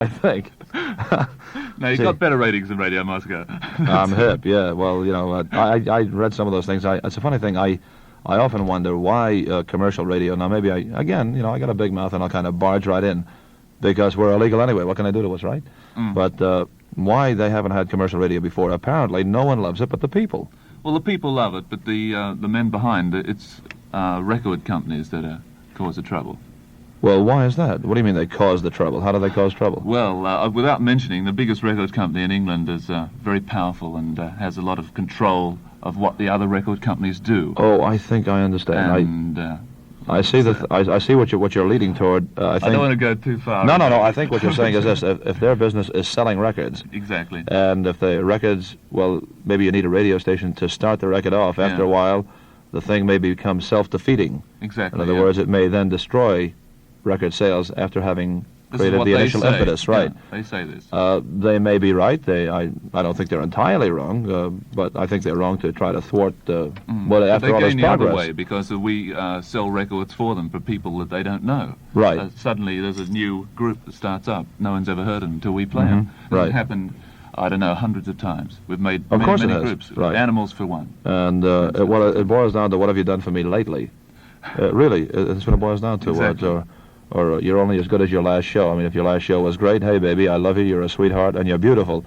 I think. No, you've got better ratings than Radio Moscow. I'm hip, yeah. Well, I read some of those things. It's a funny thing. I often wonder why commercial radio. Now, maybe I got a big mouth and I'll kind of barge right in because we're illegal anyway. What can I do to us, right? But why they haven't had commercial radio before? Apparently, no one loves it but the people. Well, the people love it, but the men behind it's record companies that cause the trouble. Well, why is that? What do you mean they cause the trouble? How do they cause trouble? Well, without mentioning, the biggest record company in England is very powerful and has a lot of control of what the other record companies do. Oh, I think I understand. And I see I see what you're leading toward. I don't want to go too far. No. I think what you're saying is this: if their business is selling records, exactly, and if the records, well, maybe you need a radio station to start the record off. After a while, the thing may become self-defeating. Exactly. In other words, it may then destroy record sales after having created the initial impetus, right? Yeah, they say this. They may be right. I don't think they're entirely wrong, but I think they're wrong to try to thwart what after all this progress. They gain the other way because we sell records for them for people that they don't know. Right. Suddenly there's a new group that starts up. No one's ever heard of them until we play them. Right. It happened, I don't know, hundreds of times. We've made many groups. Right. Animals for one. And it boils down to what have you done for me lately? Really, that's what it boils down to. Exactly. Or you're only as good as your last show. I mean, if your last show was great, hey, baby, I love you, you're a sweetheart, and you're beautiful.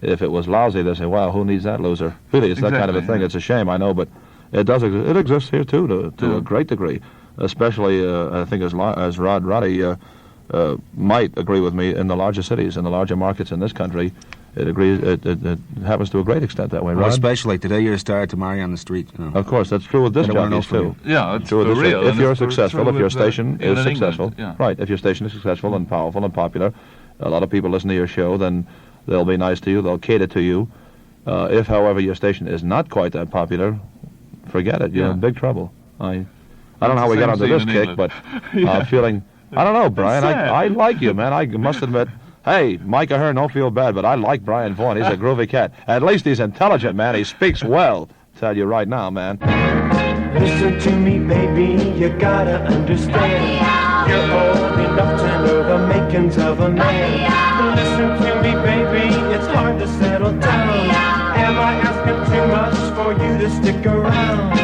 If it was lousy, they say, wow, who needs that loser? Really, it's that kind of a thing. Yeah. It's a shame, I know, but it does. It exists here, too, to a great degree, especially, I think, as Roddy might agree with me, in the larger cities, in the larger markets in this country. It happens to a great extent that way, right? Well, especially today, you're a star, tomorrow you're on the street. You know. Of course, that's true with this jockeys, too. Yeah, it's true for real. If you're successful, if your station is successful, yeah. Right, if your station is successful and powerful and popular, a lot of people listen to your show, then they'll be nice to you, they'll cater to you. If, however, your station is not quite that popular, forget it, you're in big trouble. I don't know how we got onto this kick, but feeling... I don't know, Brian, I like you, man, I must admit... Hey, Mike Ahern, don't feel bad, but I like Brian Vaughan. He's a groovy cat. At least he's intelligent, man. He speaks well. Tell you right now, man. Listen to me, baby. You gotta understand. You're old enough to know the makings of a man. Listen to me, baby. It's hard to settle down. Am I asking too much for you to stick around?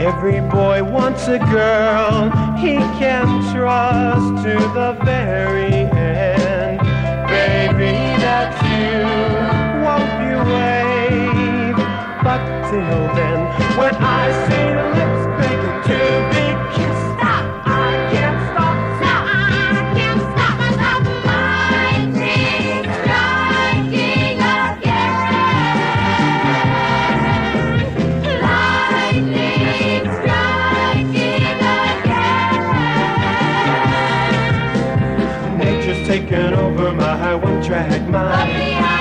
Every boy wants a girl he can trust to the very end. Baby, that's you, won't you wave? But till then, when I see your lips begging to be kissed, stop, I can't stop, stop, I can't stop myself. Lightning striking again. Lightning striking again. Nature's taken over my one-track mind.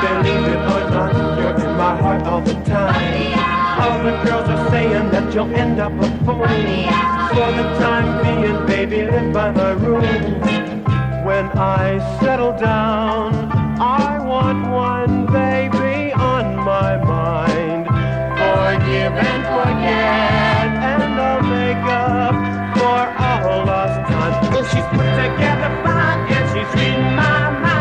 Believe it or not, you're in my heart all the time. All the girls are saying that you'll end up a fool. For the time being, baby, live by my rules. When I settle down, I want one baby on my mind. Forgive and forget, and I'll make up for all lost time. If she's put together fine, and she's reading my mind.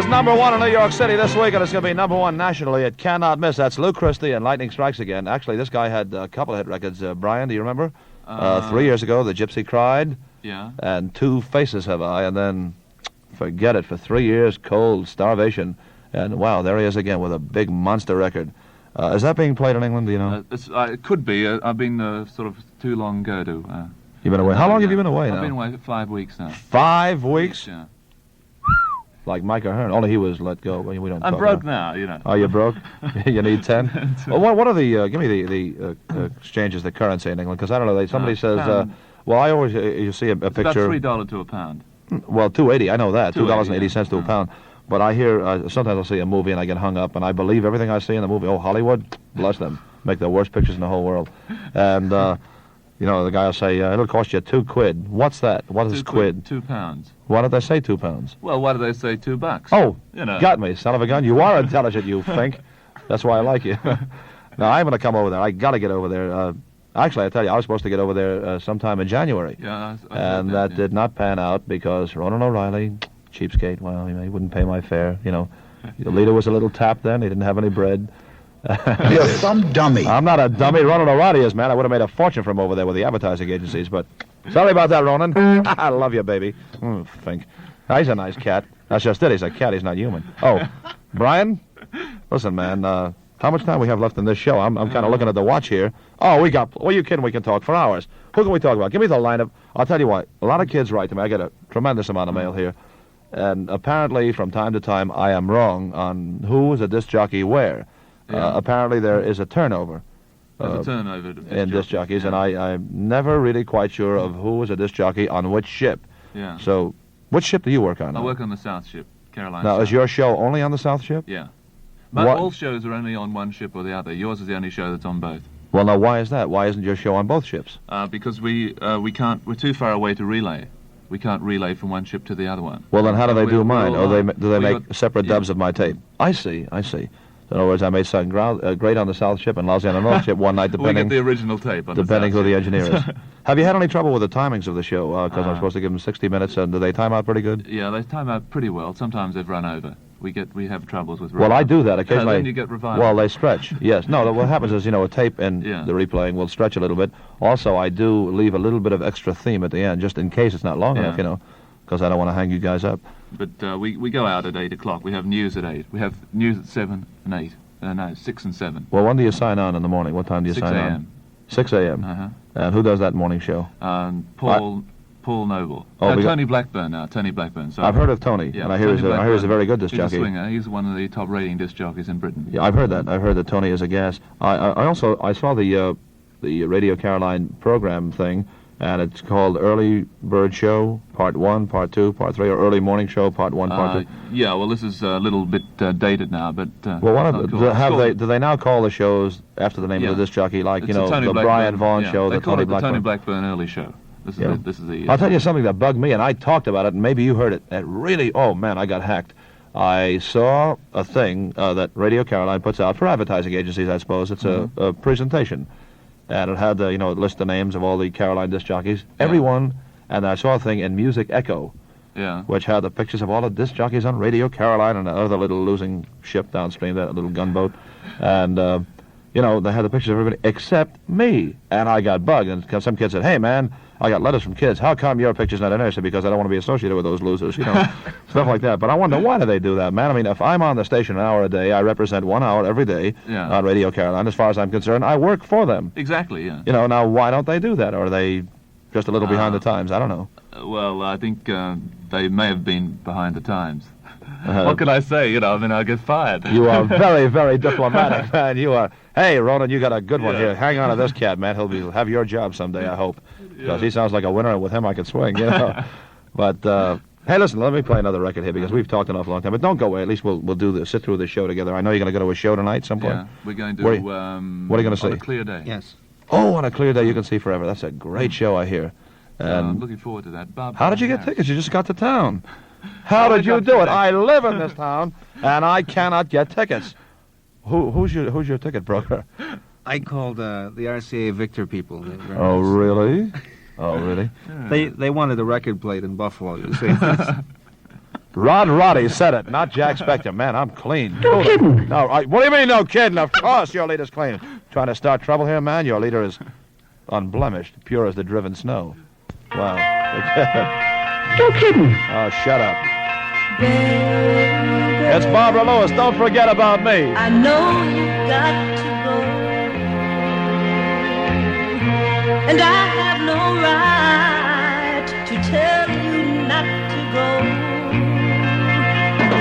is number one in New York City this week, and it's going to be number one nationally. It cannot miss. That's Lou Christie and Lightning Strikes Again. Actually, this guy had a couple of hit records. Brian, do you remember? 3 years ago, The Gypsy Cried. Yeah. And Two Faces Have I, and then forget it, for 3 years, Cold, Starvation. And wow, there he is again with a big monster record. Is that being played in England, do you know? It could be. I've been sort of too long ago to... You've been away. How long have you been away now? I've been away for 5 weeks now. 5 weeks? Yeah. Like Mike O'Hearn, only he was let go. We don't. I'm talk broke about. now, you know. Oh, you're broke? You need 10? Well, what are the, give me the exchanges, the currency in England, because I don't know, somebody says, pound. well, I always, you see a It's picture. about $3 to a pound. Well, $2.80, I know that, $2.80 to a yeah. pound. But I hear, sometimes I'll see a movie and I get hung up, and I believe everything I see in the movie. Oh, Hollywood, bless them, make the worst pictures in the whole world. And, you know, the guy will say, it'll cost you £2. What's that? What is quid? £2. Why did they say £2? Well, why do they say $2? Oh, you know. got me, son of a gun. You are intelligent, you think. That's why I like you. Now, I'm going to come over there. I got to get over there. Actually, I tell you, I was supposed to get over there sometime in January. Yeah, I and that did not pan out because Ronan O'Reilly, cheapskate, well, you know, he wouldn't pay my fare, you know. The leader was a little tapped then. He didn't have any bread. You're some dummy. I'm not a dummy. Ronan O'Reilly is, man. I would have made a fortune from over there with the advertising agencies, but sorry about that, Ronan. I love you, baby. Think. He's a nice cat. That's just it. He's a cat. He's not human. Oh, Brian? Listen, man, how much time we have left in this show? I'm kind of looking at the watch here. Oh, we got... Well, you kidding? We can talk for hours. Who can we talk about? Give me the lineup. I'll tell you what. A lot of kids write to me. I get a tremendous amount of mail here. And apparently, from time to time, I am wrong on who is a disc jockey where. Yeah. Apparently, there is a turnover. There's a turnover to in disc jockeys, and I'm never really quite sure of who is a disc jockey on which ship. Yeah. So, which ship do you work on? I work on the South ship, Carolina. Now, South. is your show only on the South ship? Yeah. But What- all shows are only on one ship or the other. Yours is the only show that's on both. Well, now, why is that? Why isn't your show on both ships? Because we can't. We're too far away to relay. We can't relay from one ship to the other one. Well, then how do they We're- do we're mine? all Or on. do they We make got- separate yeah. dubs of my tape? I see. In other words, I made something great on the South ship and lousy on the North ship one night, We get the depending original tape on depending the who the South engineer is. Have you had any trouble with the timings of the show? Because I'm supposed to give them 60 minutes, and do they time out pretty good? Yeah, they time out pretty well. Sometimes they've run over. We have troubles with. Well, I do that occasionally. Then you get revival. Well, they stretch. Yes. No, what happens is, you know, a tape and Yeah. the replaying will stretch a little bit. Also, I do leave a little bit of extra theme at the end, just in case it's not long Yeah. enough, you know, because I don't want to hang you guys up. But we go out at 8 o'clock. We have news at 8. We have news at 7 and 8. No, 6 and 7. Well, when do you sign on in the morning? What time do you 6 sign on? a.m. 6 a.m. Uh-huh. And who does that morning show? Paul Noble. Oh, we got- Tony Blackburn now. Tony Blackburn. Sorry. I've heard of Tony, Yeah, and I hear Tony he's a Blackburn. very good disc He's a jockey. swinger. He's one of the top rating disc jockeys in Britain. Yeah, I've heard that. I've heard that Tony is a gas. I also saw the Radio Caroline program thing, and it's called Early Bird Show Part 1, Part 2, Part 3, or Early Morning Show Part 1, Part 2. Yeah, well, this is a little bit dated now, but... Well, one of not the, cool. do they now call the shows after the name Yeah. of the disc jockey, like, It's you the know, Tony the Blackburn- Brian Vaughan yeah, show, they the call Tony it the Blackburn? Tony Blackburn Early Show. This is Yeah. this is the. I'll tell you something that bugged me, and I talked about it, and maybe you heard it. It really, oh man, I got hacked. I saw a thing that Radio Caroline puts out for advertising agencies, I suppose. It's a presentation, and it had it lists the names of all the Caroline disc jockeys, everyone, and I saw a thing in Music Echo, Yeah. which had the pictures of all the disc jockeys on Radio Caroline and another little losing ship downstream, that little gunboat, and they had the pictures of everybody except me, and I got bugged. And some kid said, "Hey, man, I got letters from kids. How come your picture's not in there?" I said, "Because I don't want to be associated with those losers," stuff like that. But I wonder, why do they do that, man? I mean, if I'm on the station an hour a day, I represent 1 hour every day Yeah. on Radio Caroline. As far as I'm concerned, I work for them. Exactly. Yeah. Now why don't they do that? Or are they just a little behind the times? I don't know. Well, I think they may have been behind the times. Uh, What can I say? I get fired. You are very, very diplomatic, man. You are. Hey, Ronan, you got a good one Yeah. here. Hang on to this cat, man. He'll have your job someday, I hope. Because Yeah. he sounds like a winner, and with him I could swing, But, hey, listen, let me play another record here, because we've talked an awful long time. But don't go away. At least we'll do this, sit through this show together. I know you're going to go to a show tonight some point. Yeah, we're going to. What are What are you gonna On see? a clear day. Yes. Oh, on a clear day you can see forever. That's a great show, I hear. I'm And looking forward to that. Bob, how did you get Harris. tickets? You just got to town. How I did you got do it? tickets. I live in this town, and I cannot get tickets. Who's your ticket broker? I called the RCA Victor people. Oh, really? Oh, really? They wanted a record played in Buffalo, you see. Rod Roddy said it, not Jack Spector. Man, I'm clean. No kidding. No, what do you mean, no kidding? Of course your leader's clean. Trying to start trouble here, man? Your leader is unblemished, pure as the driven snow. Wow. No kidding. Oh, shut up. Baby, It's Barbara Lewis. Don't forget about me. I know you've got to go, and I have no right to tell you not to go.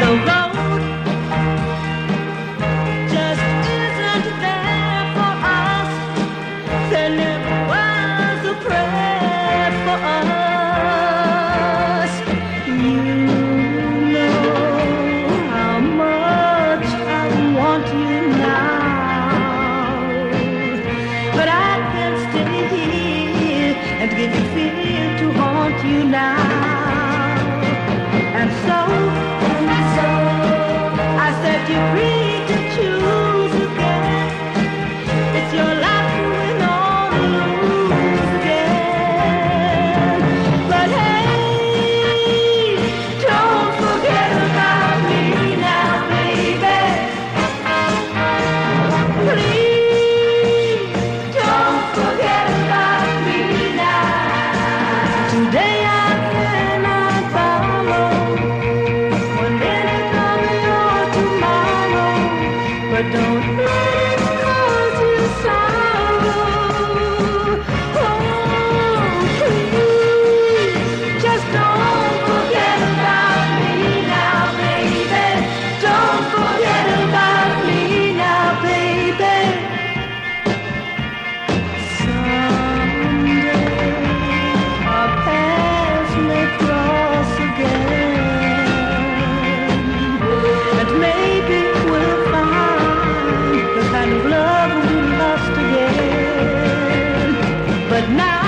The road just isn't there for us. There never was a prayer for us. You know how much I want you now, but I can't stay here and give you fear to haunt you now. And so I set you free to choose again. It's your life to win or lose again. But hey, don't forget about me now, baby. Please don't forget about me now. Today I cannot follow one minute of your tomorrow, but don't let it cause you sorrow. Oh, please, just don't forget about me now, baby. Don't forget about me now, baby. Someday our paths may cross again, and maybe we'll find the kind of love we lost again. But now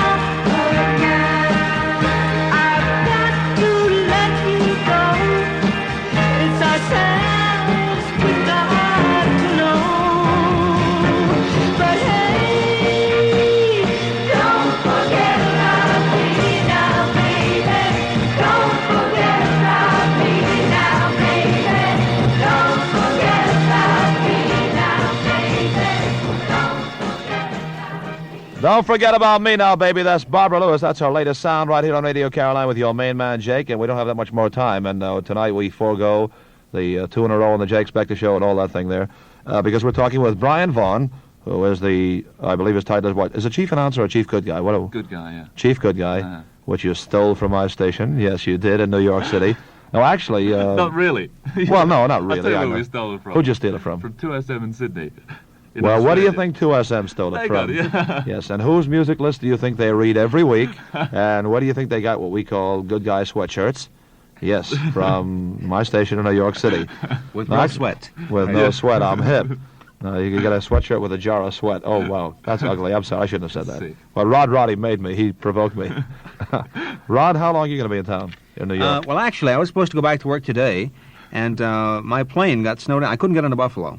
I've got to let you go. It's ourselves we got to know. But hey, don't forget about me now, baby. Don't forget about me now, baby. Don't forget about me now, baby. Don't forget about me now, baby. That's Barbara Lewis. That's our latest sound right here on Radio Caroline with your main man, Jake. And we don't have that much more time. And tonight we forego the two in a row on the Jake Spector Show and all that thing there because we're talking with Brian Vaughn, who is the, I believe his title is what? Is it chief announcer or chief good guy? Good guy, yeah. Chief good guy, which you stole from my station. Yes, you did in New York City. No, actually... Not really. Well, no, not I'll really. tell you I where know. we stole it from. Who'd you steal it from? From 2SM in Sydney. In Well, what do you Australia. think 2SM stole it They from? got it, yeah. Yes, and whose music list do you think they read every week? And what do you think they got what we call good guy sweatshirts? Yes, from my station in New York City. With No, no I- sweat. With no sweat, I'm hip. You can get a sweatshirt with a jar of sweat. Oh, wow, that's ugly. I'm sorry, I shouldn't have said that. See. Well, Rod Roddy made me. He provoked me. Rod, how long are you going to be in town in New York? Well, actually, I was supposed to go back to work today, and my plane got snowed in. I couldn't get into Buffalo.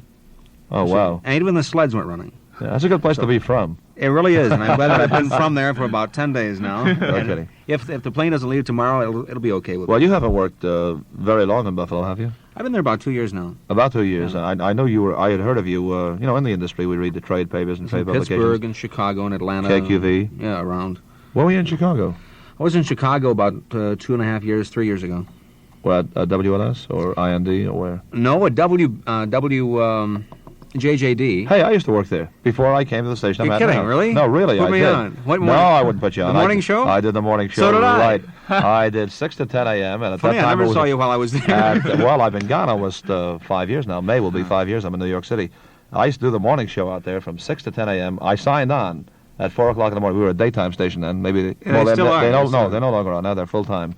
Oh, wow. And even the sleds weren't running. Yeah, that's a good place to be from. It really is, and I'm glad that I've been from there for about 10 days now. No And kidding. if the plane doesn't leave tomorrow, it'll be okay with Well, me. you haven't worked very long in Buffalo, have you? I've been there about 2 years now. About 2 years. I know you were. I had heard of you. In the industry, we read the trade papers and trade In publications. Pittsburgh and Chicago and Atlanta. KQV. Yeah, around. When were you in Chicago? I was in Chicago about 2.5 years, 3 years ago. Well, at WLS or IND or where? No, at JJD. Hey, I used to work there before I came to the station. You're I'm at kidding, now. really? No, really, Put I me did. on. What no, morning? I wouldn't put you on. The morning show? I did the morning show. So did I. Right. I did 6 to 10 a.m. and at Funny, that I time never it was saw you while I was there. well, I've been gone almost 5 years now. May will be 5 years. I'm in New York City. I used to do the morning show out there from 6 to 10 a.m. I signed on at 4 o'clock in the morning. We were a daytime station then. Maybe Yeah, they still are. they're no longer on now. They're full time.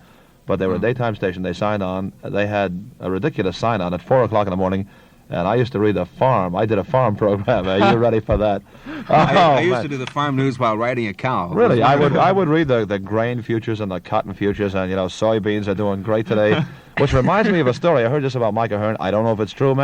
But they were a daytime station. They signed on. They had a ridiculous sign on at 4 o'clock in the morning. And I used to read the farm. I did a farm program. Are you ready for that? I used man. to do the farm news while riding a cow. Really, I would read the grain futures and the cotton futures, and soybeans are doing great today. Which reminds me of a story. I heard this about Micah Hearn. I don't know if it's true, man.